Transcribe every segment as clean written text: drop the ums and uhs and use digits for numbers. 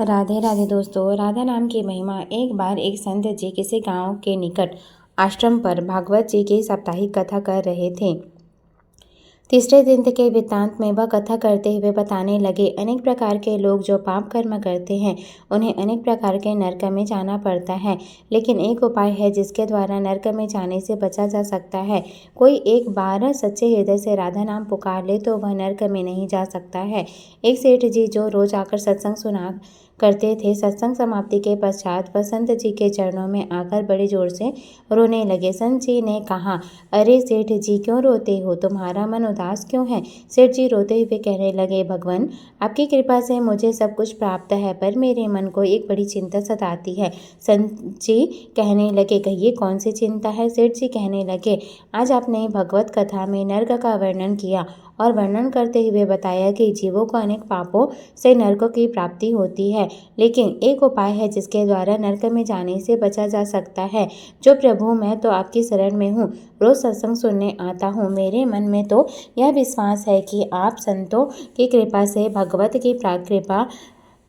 राधे राधे दोस्तों। राधा नाम की महिमा। एक बार एक संत जी किसी गांव के निकट आश्रम पर भागवत जी की साप्ताहिक कथा कर रहे थे। तीसरे दिन के वृत्तांत में वह कथा करते हुए बताने लगे, अनेक प्रकार के लोग जो पाप कर्म करते हैं उन्हें अनेक प्रकार के नरक में जाना पड़ता है, लेकिन एक उपाय है जिसके द्वारा नरक में जाने से बचा जा सकता है। कोई एक बार सच्चे हृदय से राधा नाम पुकार ले तो वह नरक में नहीं जा सकता है। एक सेठ जी जो रोज आकर सत्संग सुना करते थे, सत्संग समाप्ति के पश्चात वह संत जी के चरणों में आकर बड़े जोर से रोने लगे। संत जी ने कहा, अरे सेठ जी, क्यों रोते हो? तुम्हारा मन उदास क्यों है? सेठ जी रोते हुए कहने लगे, भगवान, आपकी कृपा से मुझे सब कुछ प्राप्त है, पर मेरे मन को एक बड़ी चिंता सताती है। संत जी कहने लगे, कहिए कौन सी चिंता है? सेठ जी कहने लगे, आज आपने भगवत कथा में नर्क का वर्णन किया और वर्णन करते हुए बताया कि जीवों को अनेक पापों से नरकों की प्राप्ति होती है, लेकिन एक उपाय है जिसके द्वारा नरक में जाने से बचा जा सकता है। जो प्रभु, मैं तो आपकी शरण में हूँ, रोज सत्संग सुनने आता हूँ। मेरे मन में तो यह विश्वास है कि आप संतों की कृपा से, भगवत की कृपा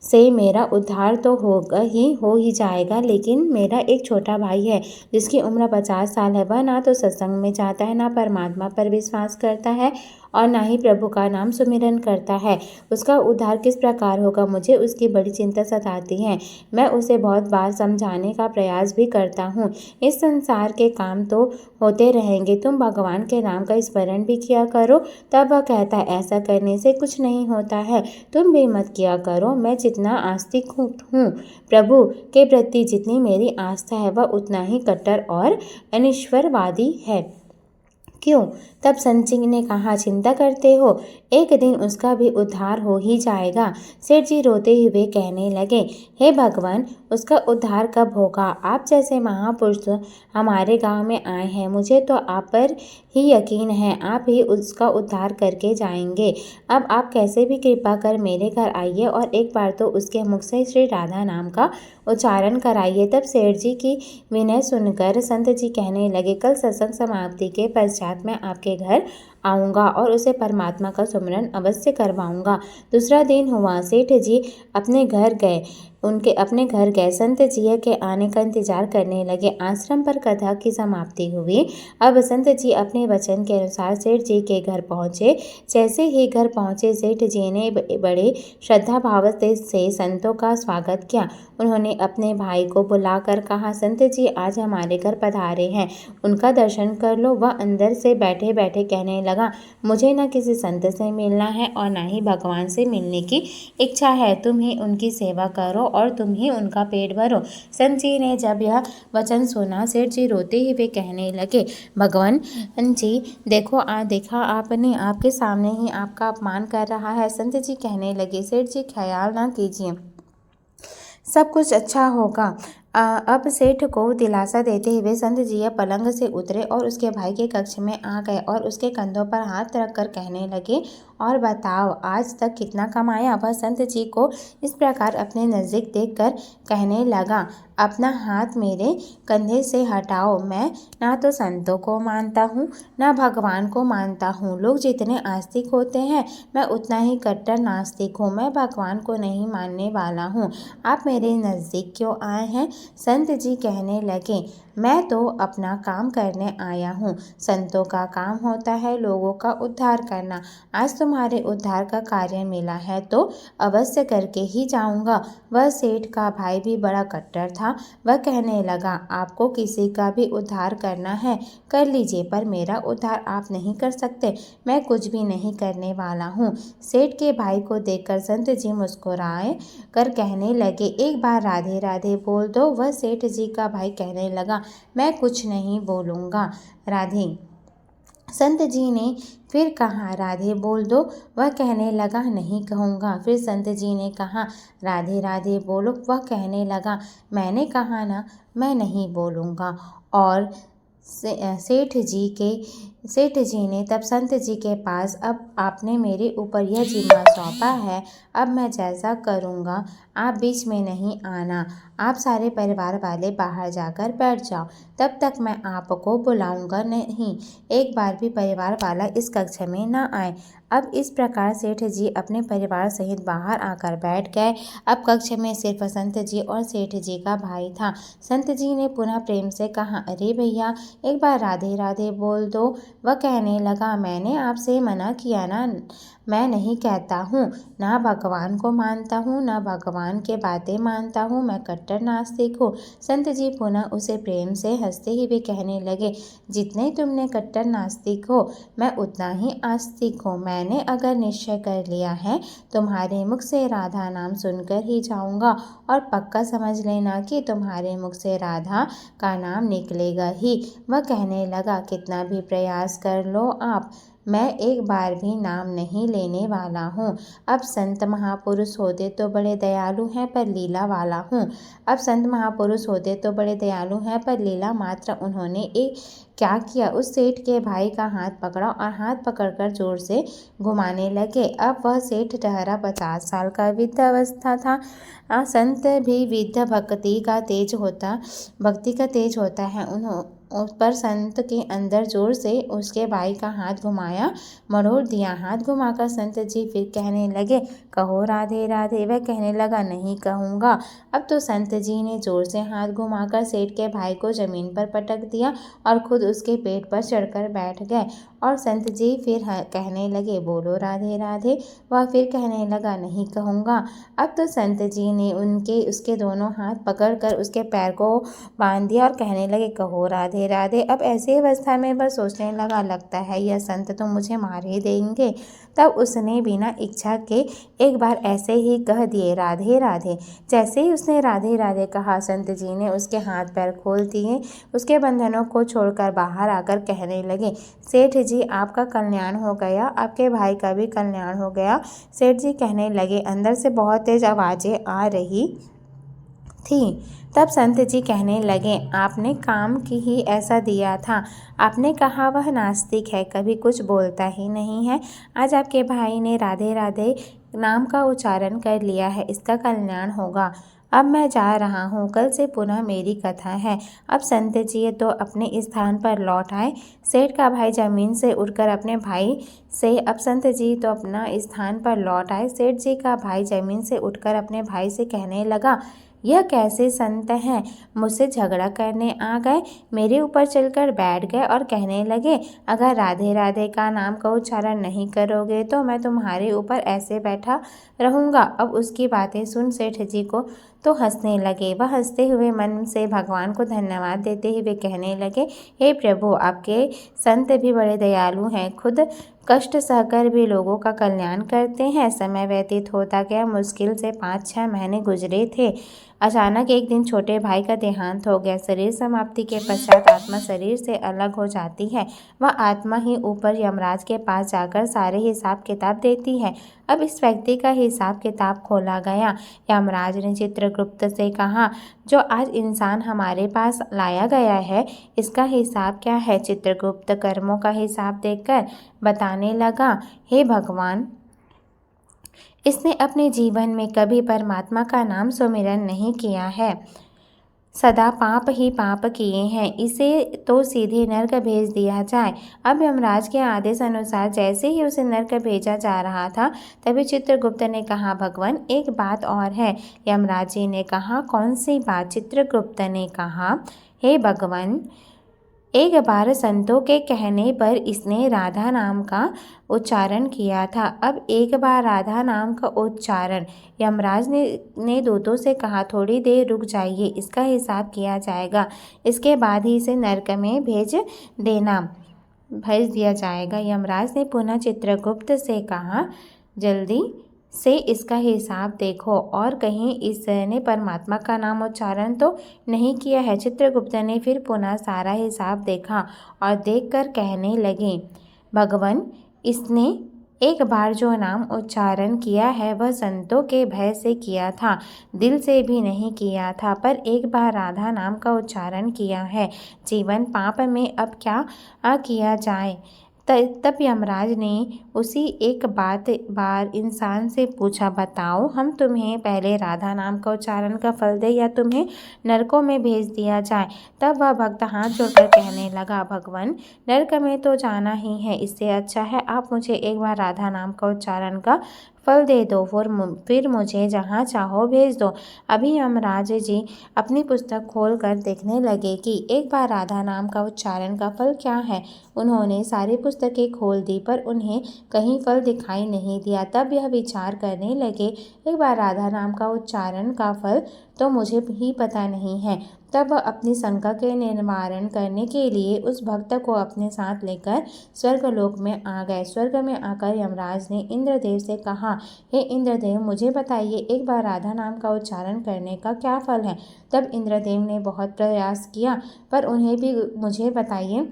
से मेरा उद्धार तो हो ही जाएगा, लेकिन मेरा एक छोटा भाई है जिसकी उम्र 50 साल है। वह ना तो सत्संग में जाता है, ना परमात्मा पर विश्वास करता है और ना ही प्रभु का नाम सुमिरन करता है। उसका उद्धार किस प्रकार होगा? मुझे उसकी बड़ी चिंता सताती है। मैं उसे बहुत बार समझाने का प्रयास भी करता हूँ। इस संसार के काम तो होते रहेंगे, तुम भगवान के नाम का स्मरण भी किया करो। तब वह कहता है, ऐसा करने से कुछ नहीं होता है, तुम भी मत किया करो। मैं जितना आस्तिक हूँ प्रभु के प्रति, जितनी मेरी आस्था है, वह उतना ही कट्टर और अनिश्वरवादी है। क्यों? तब संत जी ने कहा, चिंता करते हो, एक दिन उसका भी उद्धार हो ही जाएगा। सेठ जी रोते हुए कहने लगे, हे भगवान, उसका उद्धार कब होगा? आप जैसे महापुरुष हमारे गांव में आए हैं, मुझे तो आप पर ही यकीन है, आप ही उसका उद्धार करके जाएंगे। अब आप कैसे भी कृपा कर मेरे घर आइए और एक बार तो उसके मुख से श्री राधा नाम का उच्चारण कराइए। तब सेठ जी की विनय सुनकर संत जी कहने लगे, कल सत्संग समाप्ति के पश्चात मैं आपके घर आऊँगा और उसे परमात्मा का सुमिरन अवश्य करवाऊँगा। दूसरा दिन हुआ, सेठ जी अपने घर गए। संत जी के आने का इंतजार करने लगे। आश्रम पर कथा की समाप्ति हुई। अब संत जी अपने वचन के अनुसार सेठ जी के घर पहुँचे। जैसे ही घर पहुँचे, सेठ जी ने बड़े श्रद्धा भाव से संतों का स्वागत किया। उन्होंने अपने भाई को बुलाकर कहा, संत जी आज हमारे घर पधारे हैं, उनका दर्शन कर लो। वह अंदर से बैठे बैठे कहने लगा, मुझे न किसी संत से मिलना है और न ही भगवान से मिलने की इच्छा है। तुम ही उनकी सेवा करो और तुम ही उनका पेट भरो। संत जी ने जब यह वचन सुना, सेठ जी रोते हुए कहने लगे, भगवान जी, देखा आपने, आपके सामने ही आपका अपमान कर रहा है। संत जी कहने लगे, सेठ जी ख्याल ना कीजिए, सब कुछ अच्छा होगा। अब सेठ को दिलासा देते हुए संत जी पलंग से उतरे और उसके भाई के कक्ष में आ गए और उसके कंधों पर हाथ रखकर कहने लगे, और बताओ आज तक कितना कमाया? वह संत जी को इस प्रकार अपने नज़दीक देखकर कहने लगा, अपना हाथ मेरे कंधे से हटाओ। मैं ना तो संतों को मानता हूँ, ना भगवान को मानता हूँ। लोग जितने आस्तिक होते हैं, मैं उतना ही कट्टर नास्तिक हूँ। मैं भगवान को नहीं मानने वाला हूँ। आप मेरे नज़दीक क्यों आए हैं? संत जी कहने लगे, मैं तो अपना काम करने आया हूँ। संतों का काम होता है लोगों का उद्धार करना। आज तुम्हारे उद्धार का कार्य मिला है तो अवश्य करके ही जाऊँगा। वह सेठ का भाई भी बड़ा कट्टर था। वह कहने लगा, आपको किसी का भी उद्धार करना है कर लीजिए, पर मेरा उद्धार आप नहीं कर सकते। मैं कुछ भी नहीं करने वाला हूँ। सेठ के भाई को देखकर संत जी मुस्कुराए कर कहने लगे, एक बार राधे राधे बोल दो। वह सेठ जी का भाई कहने लगा, मैं कुछ नहीं बोलूँगा, राधे। संत जी ने फिर कहा, राधे बोल दो। वह कहने लगा, नहीं कहूँगा। फिर संत जी ने कहा, राधे राधे बोलो। वह कहने लगा, मैंने कहा ना, मैं नहीं बोलूँगा। और सेठ जी ने तब संत जी के पास, अब आपने मेरे ऊपर यह जिम्मा सौंपा है, अब मैं जैसा करूँगा आप बीच में नहीं आना। आप सारे परिवार वाले बाहर जाकर बैठ जाओ, तब तक मैं आपको बुलाऊंगा नहीं। एक बार भी परिवार वाला इस कक्ष में न आए। अब इस प्रकार सेठ जी अपने परिवार सहित बाहर आकर बैठ गए। अब कक्ष में सिर्फ संत जी और सेठ जी का भाई था। संत जी ने पुनः प्रेम से कहा, अरे भैया, एक बार राधे राधे बोल दो। वह कहने लगा, मैंने आपसे मना किया ना, मैं नहीं कहता हूँ, ना भगवान को मानता हूँ, ना भगवान के बातें मानता हूँ, मैं कट्टर नास्तिक हूँ। संत जी पुनः उसे प्रेम से हंसते ही भी कहने लगे, जितने तुमने कट्टर नास्तिक हो, मैं उतना ही आस्तिक हूँ। मैंने अगर निश्चय कर लिया है, तुम्हारे मुख से राधा नाम सुनकर ही जाऊँगा, और पक्का समझ लेना कि तुम्हारे मुख से राधा का नाम निकलेगा ही। वह कहने लगा, कितना भी प्रयास कर लो आप, मैं एक बार भी नाम नहीं लेने वाला हूँ। अब संत महापुरुष होते तो बड़े दयालु हैं, पर लीला वाला हूँ। अब संत महापुरुष होते तो बड़े दयालु हैं, पर लीला मात्र। उन्होंने एक क्या किया, उस सेठ के भाई का हाथ पकड़ा और हाथ पकड़कर जोर से घुमाने लगे। अब वह सेठ ठहरा 50 साल का वृद्धावस्था था। संत भी वृद्ध भक्ति का तेज होता है। उस पर संत के अंदर जोर से उसके भाई का हाथ घुमाया, मरोड़ दिया। हाथ घुमाकर संत जी फिर कहने लगे, कहो राधे राधे। वह कहने लगा, नहीं कहूँगा। अब तो संत जी ने जोर से हाथ घुमाकर सेठ के भाई को जमीन पर पटक दिया और खुद उसके पेट पर चढ़कर बैठ गए। और संत जी फिर कहने लगे, बोलो राधे राधे। वह फिर कहने लगा, नहीं कहूँगा। अब तो संत जी ने उसके दोनों हाथ पकड़कर उसके पैर को बांध दिया और कहने लगे, कहो राधे राधे। अब ऐसी अवस्था में वह सोचने लगा, लगता है यह संत तो मुझे मार ही देंगे। तब उसने बिना इच्छा के एक बार ऐसे ही कह दिए, राधे राधे। जैसे ही उसने राधे राधे कहा, संत जी ने उसके हाथ पैर खोल दिए, उसके बंधनों को छोड़कर बाहर आकर कहने लगे, सेठ जी, आपका कल्याण हो गया, आपके भाई का भी कल्याण हो गया। सेठ जी कहने लगे, अंदर से बहुत तेज आवाज़ें आ रही थी। तब संत जी कहने लगे, आपने काम की ही ऐसा दिया था। आपने कहा वह नास्तिक है, कभी कुछ बोलता ही नहीं है। आज आपके भाई ने राधे राधे नाम का उच्चारण कर लिया है, इसका कल्याण होगा। अब मैं जा रहा हूँ, कल से पुनः मेरी कथा है। अब संत जी तो अपने स्थान पर लौट आए। सेठ का भाई जमीन से उठकर अपने भाई से अब संत जी तो अपना स्थान पर लौट आए। सेठ जी का भाई जमीन से उठकर अपने भाई से कहने लगा, यह कैसे संत हैं, मुझसे झगड़ा करने आ गए, मेरे ऊपर चलकर बैठ गए और कहने लगे, अगर राधे राधे का नाम का उच्चारण नहीं करोगे तो मैं तुम्हारे ऊपर ऐसे बैठा रहूँगा। अब उसकी बातें सुन सेठ जी को तो हंसने लगे। वह हंसते हुए मन से भगवान को धन्यवाद देते हुए कहने लगे, हे प्रभु, आपके संत भी बड़े दयालु हैं, खुद कष्ट सहकर भी लोगों का कल्याण करते हैं। समय व्यतीत होता गया, मुश्किल से 5-6 महीने गुजरे थे। अचानक एक दिन छोटे भाई का देहांत हो गया। शरीर समाप्ति के पश्चात आत्मा शरीर से अलग हो जाती है। वह आत्मा ही ऊपर यमराज के पास जाकर सारे हिसाब किताब देती है। अब इस व्यक्ति का हिसाब किताब खोला गया। यमराज ने चित्रगुप्त से कहा, जो आज इंसान हमारे पास लाया गया है, इसका हिसाब क्या है? चित्रगुप्त कर्मों का हिसाब देकर बताने लगा, हे भगवान, इसने अपने जीवन में कभी परमात्मा का नाम सुमिरन नहीं किया है, सदा पाप ही पाप किए हैं, इसे तो सीधे नरक भेज दिया जाए। अब यमराज के आदेश अनुसार जैसे ही उसे नरक भेजा जा रहा था, तभी चित्रगुप्त ने कहा, भगवान, एक बात और है। यमराज जी ने कहा, कौन सी बात? चित्रगुप्त ने कहा, हे भगवान, एक बार संतों के कहने पर इसने राधा नाम का उच्चारण किया था। अब एक बार राधा नाम का उच्चारण। यमराज ने दूतों से कहा, थोड़ी देर रुक जाइए, इसका हिसाब किया जाएगा, इसके बाद ही इसे नरक में भेज दिया जाएगा। यमराज ने पुनः चित्रगुप्त से कहा, जल्दी से इसका हिसाब देखो और कहीं इसने परमात्मा का नाम उच्चारण तो नहीं किया है। चित्रगुप्त ने फिर पुनः सारा हिसाब देखा और देखकर कहने लगे, भगवान, इसने एक बार जो नाम उच्चारण किया है वह संतों के भय से किया था, दिल से भी नहीं किया था, पर एक बार राधा नाम का उच्चारण किया है। जीवन पाप में अब क्या किया जाए? तब यमराज ने उसी एक बार इंसान से पूछा, बताओ, हम तुम्हें पहले राधा नाम का उच्चारण का फल दे या तुम्हें नरकों में भेज दिया जाए। तब वह भक्त हाथ जोड़कर कहने लगा, भगवान, नरक में तो जाना ही है, इससे अच्छा है आप मुझे एक बार राधा नाम का उच्चारण का फल दे दो, फिर मुझे जहाँ चाहो भेज दो। अभी यमराज जी अपनी पुस्तक खोल कर देखने लगे कि एक बार राधा नाम का उच्चारण का फल क्या है। उन्होंने सारी पुस्तकें खोल दी पर उन्हें कहीं फल दिखाई नहीं दिया। तब यह विचार करने लगे, एक बार राधा नाम का उच्चारण का फल तो मुझे ही पता नहीं है। तब वह अपनी शंका के निवारण करने के लिए उस भक्त को अपने साथ लेकर स्वर्गलोक में आ गए। स्वर्ग में आकर यमराज ने इंद्रदेव से कहा, हे इंद्रदेव, मुझे बताइए एक बार राधा नाम का उच्चारण करने का क्या फल है। तब इंद्रदेव ने बहुत प्रयास किया पर उन्हें भी मुझे बताइए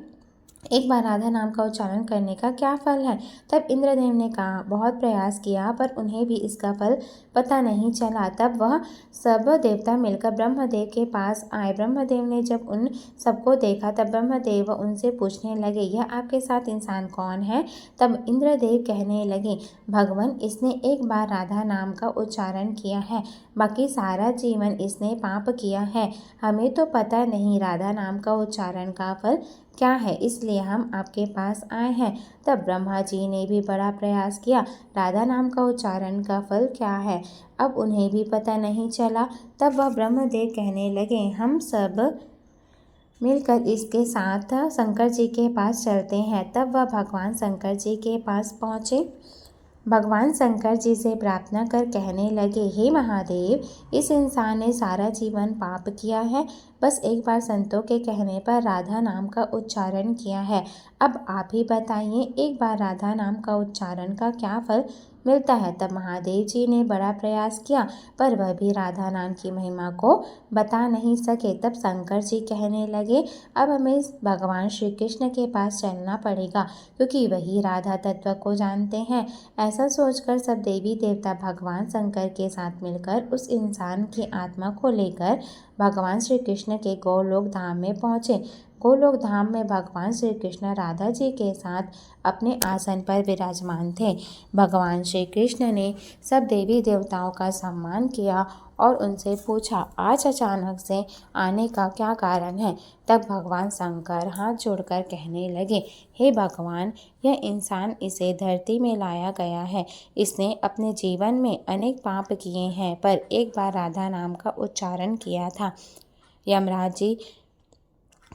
एक बार राधा नाम का उच्चारण करने का क्या फल है। तब इंद्रदेव ने कहा, बहुत प्रयास किया पर उन्हें भी इसका फल पता नहीं चला। तब वह सब देवता मिलकर ब्रह्मदेव के पास आए। ब्रह्मदेव ने जब उन सबको देखा तब ब्रह्मदेव उनसे पूछने लगे, यह आपके साथ इंसान कौन है। तब इंद्रदेव कहने लगे, भगवान, इसने एक बार राधा नाम का उच्चारण किया है, बाकी सारा जीवन इसने पाप किया है। हमें तो पता नहीं राधा नाम का उच्चारण का फल क्या है, इसलिए हम आपके पास आए हैं। तब ब्रह्मा जी ने भी बड़ा प्रयास किया, राधा नाम का उच्चारण का फल क्या है, अब उन्हें भी पता नहीं चला। तब वह ब्रह्मदेव कहने लगे, हम सब मिलकर इसके साथ शंकर जी के पास चलते हैं। तब वह भगवान शंकर जी के पास पहुँचे। भगवान शंकर जी से प्रार्थना कर कहने लगे, हे महादेव, इस इंसान ने सारा जीवन पाप किया है, बस एक बार संतों के कहने पर राधा नाम का उच्चारण किया है। अब आप ही बताइए एक बार राधा नाम का उच्चारण का क्या फल मिलता है। तब महादेव जी ने बड़ा प्रयास किया पर वह भी राधा नाम की महिमा को बता नहीं सके। तब शंकर जी कहने लगे, अब हमें भगवान श्री कृष्ण के पास चलना पड़ेगा क्योंकि वही राधा तत्व को जानते हैं। ऐसा सोचकर सब देवी देवता भगवान शंकर के साथ मिलकर उस इंसान की आत्मा को लेकर भगवान श्री कृष्ण के गोलोक धाम में पहुँचे। गोलोक धाम में भगवान श्री कृष्ण राधा जी के साथ अपने आसन पर विराजमान थे। भगवान श्री कृष्ण ने सब देवी देवताओं का सम्मान किया और उनसे पूछा, आज अचानक से आने का क्या कारण है। तब भगवान शंकर हाथ जोड़कर कहने लगे, हे भगवान, यह इंसान इसे धरती में लाया गया है। इसने अपने जीवन में अनेक पाप किए हैं पर एक बार राधा नाम का उच्चारण किया था। यमराज जी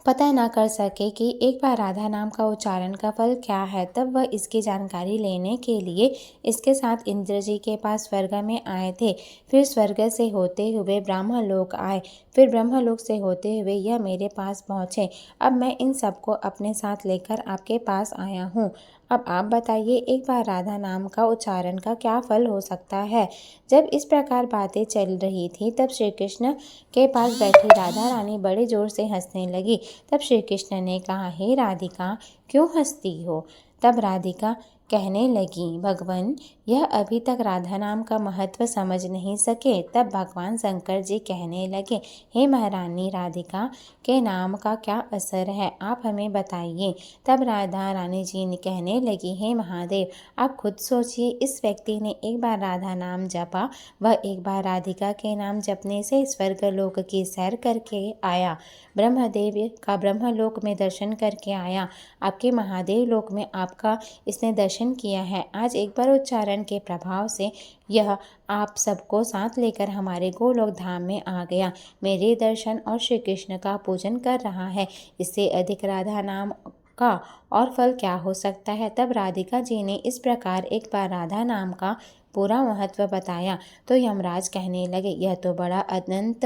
पता न कर सके कि एक बार राधा नाम का उच्चारण का फल क्या है। तब वह इसकी जानकारी लेने के लिए इसके साथ इंद्र जी के पास स्वर्ग में आए थे। फिर स्वर्ग से होते हुए ब्रह्मलोक आए, फिर ब्रह्मलोक से होते हुए यह मेरे पास पहुँचे। अब मैं इन सबको अपने साथ लेकर आपके पास आया हूँ। अब आप बताइए एक बार राधा नाम का उच्चारण का क्या फल हो सकता है। जब इस प्रकार बातें चल रही थी तब श्री कृष्ण के पास बैठी राधा रानी बड़े जोर से हंसने लगी। तब श्री कृष्ण ने कहा, हे राधिका, क्यों हंसती हो। तब राधिका कहने लगी, भगवान, यह अभी तक राधा नाम का महत्व समझ नहीं सके। तब भगवान शंकर जी कहने लगे, हे महारानी, राधिका के नाम का क्या असर है, आप हमें बताइए। तब राधा रानी जी ने कहने लगी, हे महादेव, आप खुद सोचिए, इस व्यक्ति ने एक बार राधा नाम जपा, वह एक बार राधिका के नाम जपने से स्वर्गलोक की सैर करके आया, ब्रह्मदेव का ब्रह्मलोक में दर्शन करके आया, आपके महादेव लोक में आपका इसने दर्शन किया है। आज एक बार उच्चारण के प्रभाव से यह आप सबको साथ लेकर हमारे गोलोक धाम में आ गया, मेरे दर्शन और श्री कृष्ण का पूजन कर रहा है। इससे अधिक राधा नाम का और फल क्या हो सकता है। तब राधिका जी ने इस प्रकार एक बार राधा नाम का पूरा महत्व बताया तो यमराज कहने लगे, यह तो बड़ा अनंत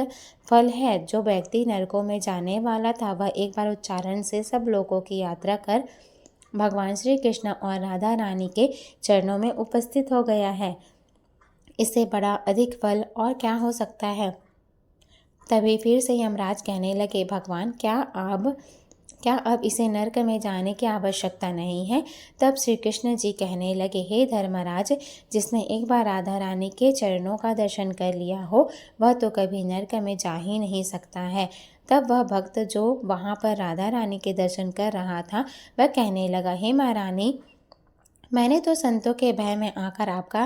फल है। जो व्यक्ति नरकों में जाने वाला था वह एक बार उच्चारण से सब लोगों की यात्रा कर भगवान श्री कृष्ण और राधा रानी के चरणों में उपस्थित हो गया है। इससे बड़ा अधिक फल और क्या हो सकता है। तभी फिर से यमराज कहने लगे, भगवान, क्या आप क्या अब इसे नरक में जाने की आवश्यकता नहीं है? तब श्री कृष्ण जी कहने लगे, हे धर्मराज, जिसने एक बार राधा रानी के चरणों का दर्शन कर लिया हो वह तो कभी नरक में जा ही नहीं सकता है। तब वह भक्त जो वहाँ पर राधा रानी के दर्शन कर रहा था वह कहने लगा, हे महारानी, मैंने तो संतों के भय में आकर आपका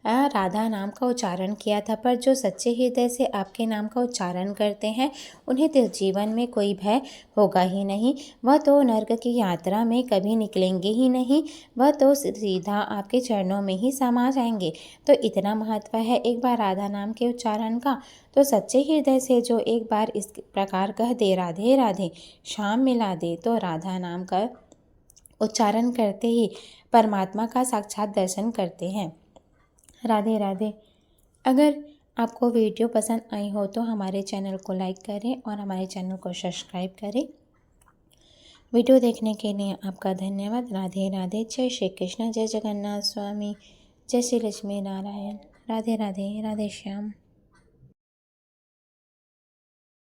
राधा नाम का उच्चारण किया था, पर जो सच्चे हृदय से आपके नाम का उच्चारण करते हैं उन्हें तो जीवन में कोई भय होगा ही नहीं। वह तो नर्क की यात्रा में कभी निकलेंगे ही नहीं, वह तो सीधा आपके चरणों में ही समा जाएंगे। तो इतना महत्व है एक बार राधा नाम के उच्चारण का। तो सच्चे हृदय से जो एक बार इस प्रकार कह दे, राधे राधे, शाम मिला दे, तो राधा नाम का उच्चारण करते ही परमात्मा का साक्षात दर्शन करते हैं। राधे राधे। अगर आपको वीडियो पसंद आई हो तो हमारे चैनल को लाइक करें और हमारे चैनल को सब्सक्राइब करें। वीडियो देखने के लिए आपका धन्यवाद। राधे राधे। जय श्री कृष्ण, जय जगन्नाथ स्वामी, जय श्री लक्ष्मी नारायण। राधे राधे, राधे श्याम।